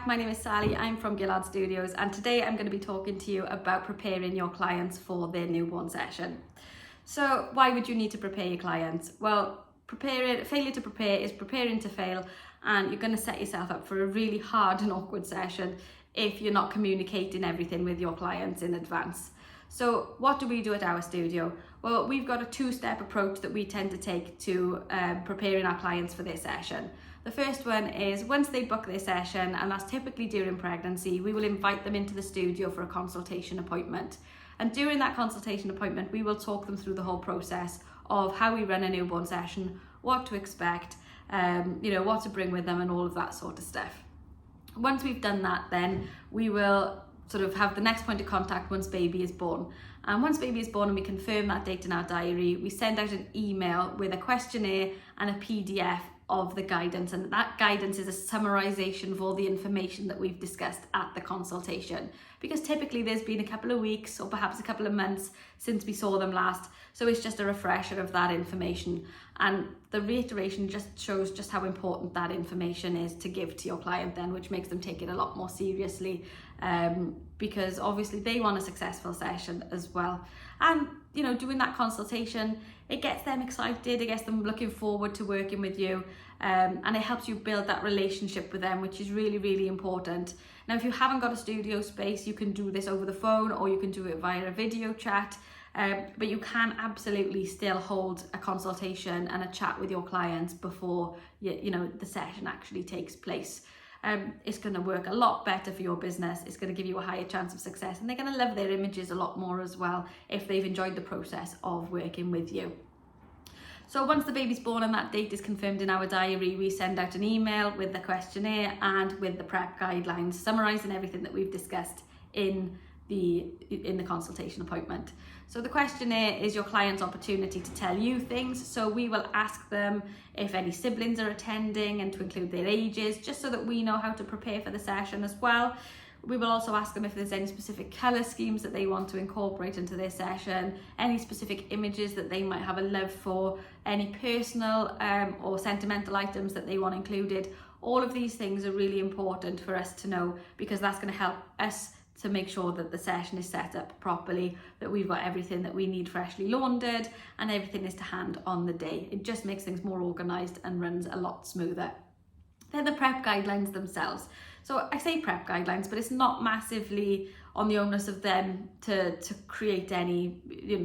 back. My name is Sally. I'm from Gillard Studios, and today I'm going to be talking to you about preparing your clients for their newborn session. So why would you need to prepare your clients? Well, failure to prepare is preparing to fail, and you're going to set yourself up for a really hard and awkward session if you're not communicating everything with your clients in advance. So what do we do at our studio? Well, we've got a two-step approach that we tend to take to preparing our clients for their session. The first one is once they book their session, and that's typically during pregnancy, we will invite them into the studio for a consultation appointment. And during that consultation appointment, we will talk them through the whole process of how we run a newborn session, what to expect, what to bring with them and all of that sort of stuff. Once we've done that, then we will sort of have the next point of contact once baby is born. And once baby is born and we confirm that date in our diary, we send out an email with a questionnaire and a PDF of the guidance, and that guidance is a summarization of all the information that we've discussed at the consultation, because typically there's been a couple of weeks or perhaps a couple of months since we saw them last, so it's just a refresher of that information. And the reiteration just shows just how important that information is to give to your client then, which makes them take it a lot more seriously, because obviously they want a successful session as well. And doing that consultation, it gets them excited, it gets them looking forward to working with you, and it helps you build that relationship with them, which is really, really important. Now, if you haven't got a studio space, you can do this over the phone or you can do it via a video chat, but you can absolutely still hold a consultation and a chat with your clients before the session actually takes place. It's going to work a lot better for your business. It's going to give you a higher chance of success, and they're going to love their images a lot more as well if they've enjoyed the process of working with you. So once the baby's born and that date is confirmed in our diary, we send out an email with the questionnaire and with the prep guidelines summarising everything that we've discussed in the consultation appointment. So the questionnaire is your client's opportunity to tell you things. So we will ask them if any siblings are attending and to include their ages, just so that we know how to prepare for the session as well. We will also ask them if there's any specific colour schemes that they want to incorporate into their session, any specific images that they might have a love for, any personal or sentimental items that they want included. All of these things are really important for us to know, because that's going to help us to make sure that the session is set up properly, that we've got everything that we need freshly laundered and everything is to hand on the day. It just makes things more organised and runs a lot smoother. Then the prep guidelines themselves. So I say prep guidelines, but it's not massively on the onus of them to create any,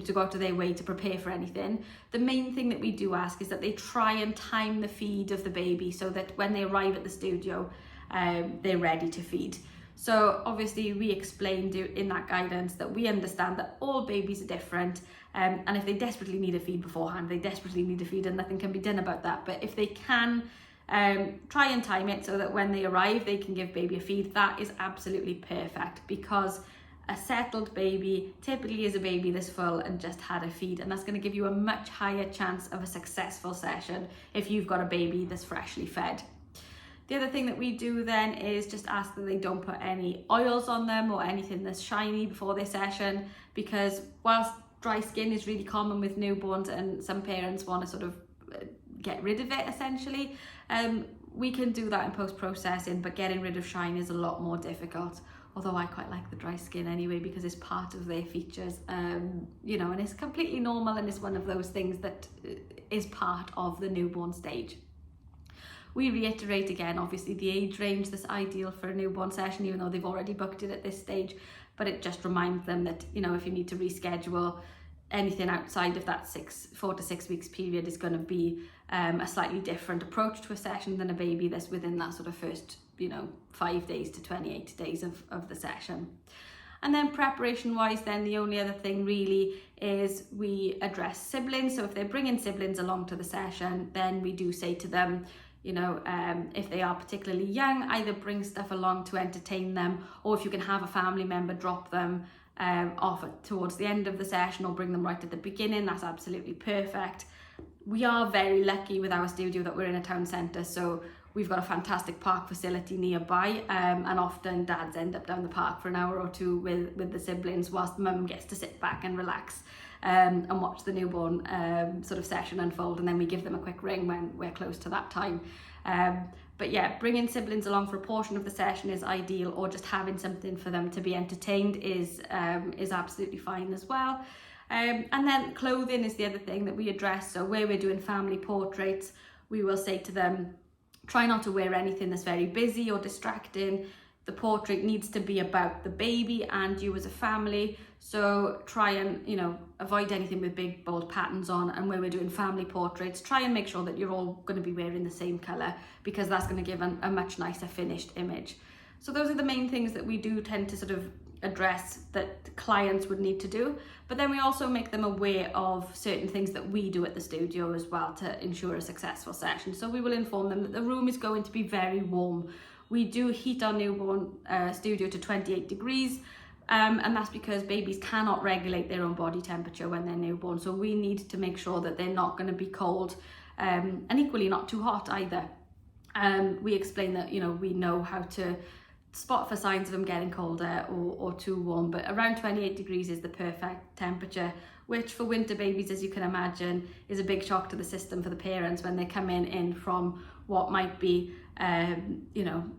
to go out of their way to prepare for anything. The main thing that we do ask is that they try and time the feed of the baby so that when they arrive at the studio, they're ready to feed. So obviously we explained in that guidance that we understand that all babies are different, and if they desperately need a feed beforehand, they desperately need a feed and nothing can be done about that. But if they can try and time it so that when they arrive they can give baby a feed, that is absolutely perfect, because a settled baby typically is a baby that's full and just had a feed, and that's going to give you a much higher chance of a successful session if you've got a baby that's freshly fed. The other thing that we do then is just ask that they don't put any oils on them or anything that's shiny before their session, because whilst dry skin is really common with newborns and some parents want to sort of get rid of it essentially, we can do that in post-processing, but getting rid of shine is a lot more difficult. Although I quite like the dry skin anyway, because it's part of their features, and it's completely normal, and it's one of those things that is part of the newborn stage. We reiterate again, obviously, the age range that's ideal for a newborn session, even though they've already booked it at this stage, but it just reminds them that, if you need to reschedule, anything outside of that 4 to 6 weeks period is going to be a slightly different approach to a session than a baby that's within that sort of first 5 days to 28 days of the session. And then preparation wise, then the only other thing really is we address siblings. So if they're bringing siblings along to the session, then we do say to them, if they are particularly young, either bring stuff along to entertain them, or if you can have a family member drop them off towards the end of the session or bring them right at the beginning, that's absolutely perfect. We are very lucky with our studio that we're in a town centre, so we've got a fantastic park facility nearby, and often dads end up down the park for an hour or two with the siblings whilst mum gets to sit back and relax and watch the newborn sort of session unfold, and then we give them a quick ring when we're close to that time. But yeah, bringing siblings along for a portion of the session is ideal, or just having something for them to be entertained is absolutely fine as well. And then clothing is the other thing that we address. So where we're doing family portraits, we will say to them, try not to wear anything that's very busy or distracting. The portrait needs to be about the baby and you as a family. So try and, avoid anything with big, bold patterns on. And where we're doing family portraits, try and make sure that you're all going to be wearing the same colour, because that's going to give a much nicer finished image. So those are the main things that we do tend to sort of address that clients would need to do. But then we also make them aware of certain things that we do at the studio as well to ensure a successful session. So we will inform them that the room is going to be very warm. We do heat our newborn studio to 28 degrees, and that's because babies cannot regulate their own body temperature when they're newborn. So we need to make sure that they're not going to be cold, and equally not too hot either. We explain that, we know how to spot for signs of them getting colder or too warm, but around 28 degrees is the perfect temperature, which for winter babies, as you can imagine, is a big shock to the system for the parents when they come in from what might be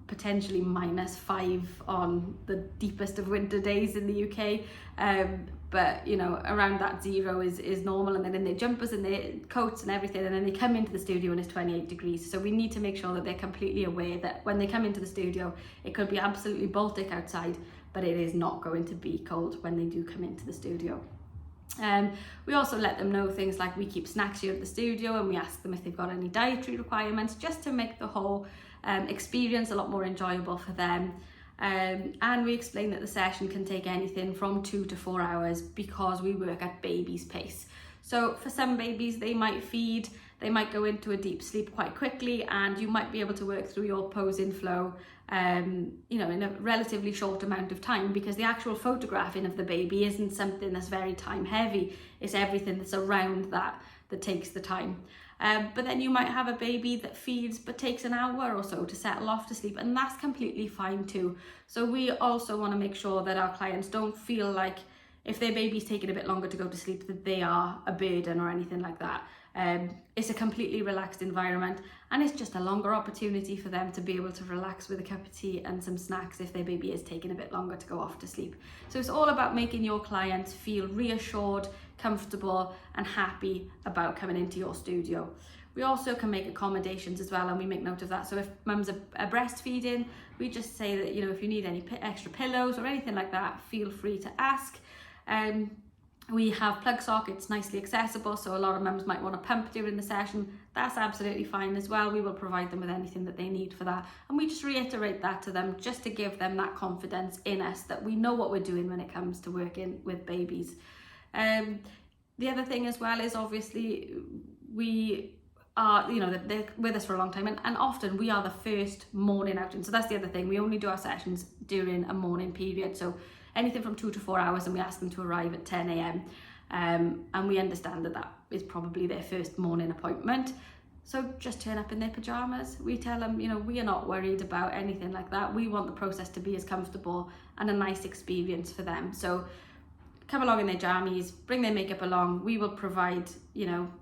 potentially -5 on the deepest of winter days in the UK, but around that 0 is normal, and then in their jumpers and their coats and everything, and then they come into the studio and it's 28 degrees. So we need to make sure that they're completely aware that when they come into the studio, it could be absolutely Baltic outside, but it is not going to be cold when they do come into the studio. We also let them know things like we keep snacks here at the studio, and we ask them if they've got any dietary requirements, just to make the whole experience a lot more enjoyable for them. And we explain that the session can take anything from 2 to 4 hours because we work at baby's pace. So for some babies, they might feed, they might go into a deep sleep quite quickly, and you might be able to work through your pose-in flow in a relatively short amount of time, because the actual photographing of the baby isn't something that's very time heavy. It's everything that's around that takes the time. But then you might have a baby that feeds but takes an hour or so to settle off to sleep, and that's completely fine too. So we also want to make sure that our clients don't feel like if their baby's taking a bit longer to go to sleep that they are a burden or anything like that. It's a completely relaxed environment, and it's just a longer opportunity for them to be able to relax with a cup of tea and some snacks if their baby is taking a bit longer to go off to sleep. So it's all about making your clients feel reassured, comfortable and happy about coming into your studio. We also can make accommodations as well, and we make note of that. So if mums are breastfeeding, we just say that, if you need any extra pillows or anything like that, feel free to ask. We have plug sockets nicely accessible, so a lot of mums might want to pump during the session. That's absolutely fine as well. We will provide them with anything that they need for that. And we just reiterate that to them just to give them that confidence in us that we know what we're doing when it comes to working with babies. The other thing as well is obviously we are, they're with us for a long time, and often we are the first morning out. And so that's the other thing. We only do our sessions during a morning period. So anything from 2 to 4 hours, and we ask them to arrive at 10 a.m. And we understand that is probably their first morning appointment. So just turn up in their pajamas. We tell them, we are not worried about anything like that. We want the process to be as comfortable and a nice experience for them. So come along in their jammies, bring their makeup along. We will provide,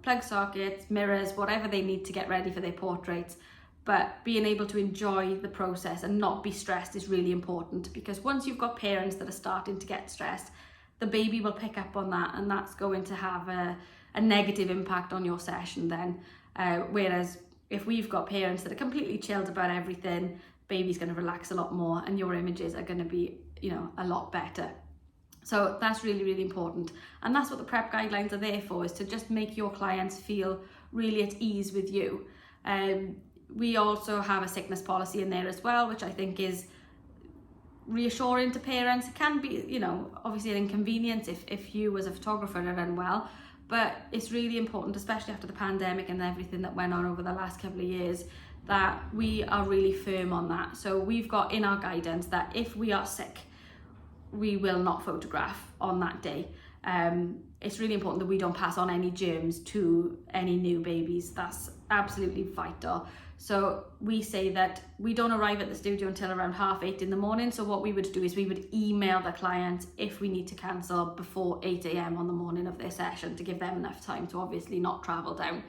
plug sockets, mirrors, whatever they need to get ready for their portraits. But being able to enjoy the process and not be stressed is really important, because once you've got parents that are starting to get stressed, the baby will pick up on that, and that's going to have a negative impact on your session then. Whereas if we've got parents that are completely chilled about everything, baby's going to relax a lot more, and your images are going to be, a lot better. So that's really, really important. And that's what the prep guidelines are there for, is to just make your clients feel really at ease with you. We also have a sickness policy in there as well, which I think is reassuring to parents. It can be, obviously an inconvenience if you as a photographer are unwell, but it's really important, especially after the pandemic and everything that went on over the last couple of years, that we are really firm on that. So we've got in our guidance that if we are sick, we will not photograph on that day. It's really important that we don't pass on any germs to any new babies. That's absolutely vital. So we say that we don't arrive at the studio until around 8:30 in the morning. So what we would do is we would email the client if we need to cancel before 8 a.m. on the morning of their session, to give them enough time to obviously not travel down.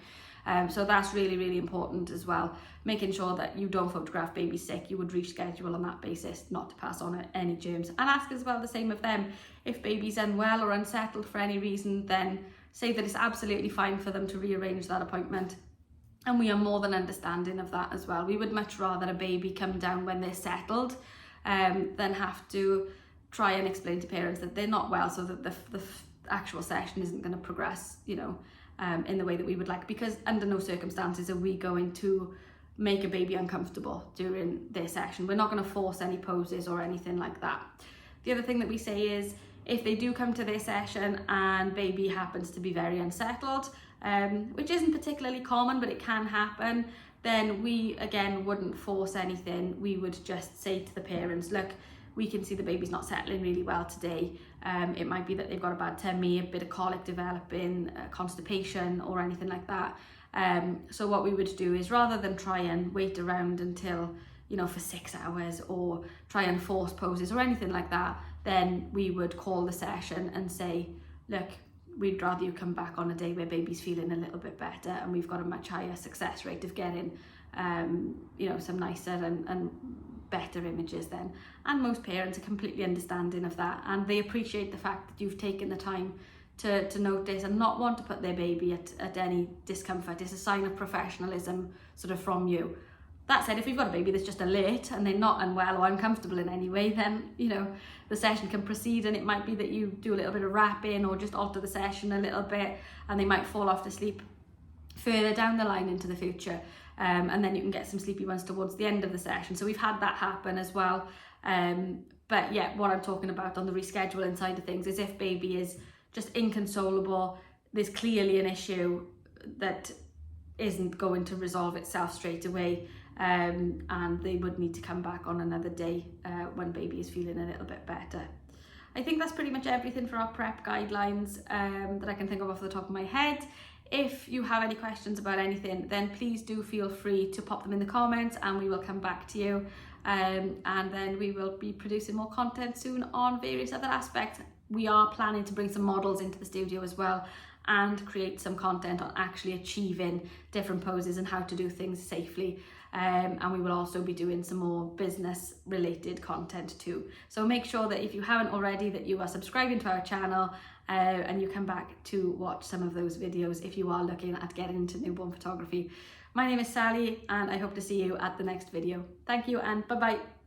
So that's really, really important as well. Making sure that you don't photograph babies sick. You would reschedule on that basis, not to pass on any germs. And ask as well the same of them. If baby's unwell or unsettled for any reason, then say that it's absolutely fine for them to rearrange that appointment. And we are more than understanding of that as well. We would much rather a baby come down when they're settled than have to try and explain to parents that they're not well, so that the actual session isn't going to progress, you know, in the way that we would like, because under no circumstances are we going to make a baby uncomfortable during their session. We're not going to force any poses or anything like that. The other thing that we say is, if they do come to their session and baby happens to be very unsettled, which isn't particularly common, but it can happen, then we again wouldn't force anything. We would just say to the parents, look, we can see the baby's not settling really well today. It might be that they've got a bad tummy, a bit of colic developing, constipation or anything like that. So what we would do is, rather than try and wait around until, you know, for 6 hours or try and force poses or anything like that, then we would call the session and say, look, we'd rather you come back on a day where baby's feeling a little bit better and we've got a much higher success rate of getting, you know, some nicer and better images then. And most parents are completely understanding of that, and they appreciate the fact that you've taken the time to notice and not want to put their baby at any discomfort. It's a sign of professionalism sort of from you. That said, if you've got a baby that's just alert and they're not unwell or uncomfortable in any way, then, you know, the session can proceed, and it might be that you do a little bit of wrapping or just alter the session a little bit, and they might fall off to sleep further down the line into the future. And then you can get some sleepy ones towards the end of the session. So we've had that happen as well. But yeah, what I'm talking about on the rescheduling side of things is if baby is just inconsolable, there's clearly an issue that isn't going to resolve itself straight away, and they would need to come back on another day when baby is feeling a little bit better. I think that's pretty much everything for our prep guidelines that I can think of off the top of my head. If you have any questions about anything, then please do feel free to pop them in the comments and we will come back to you. And then we will be producing more content soon on various other aspects. We are planning to bring some models into the studio as well and create some content on actually achieving different poses and how to do things safely. And we will also be doing some more business related content too. So make sure that if you haven't already, that you are subscribing to our channel and you come back to watch some of those videos if you are looking at getting into newborn photography. My name is Sally and I hope to see you at the next video. Thank you and bye bye.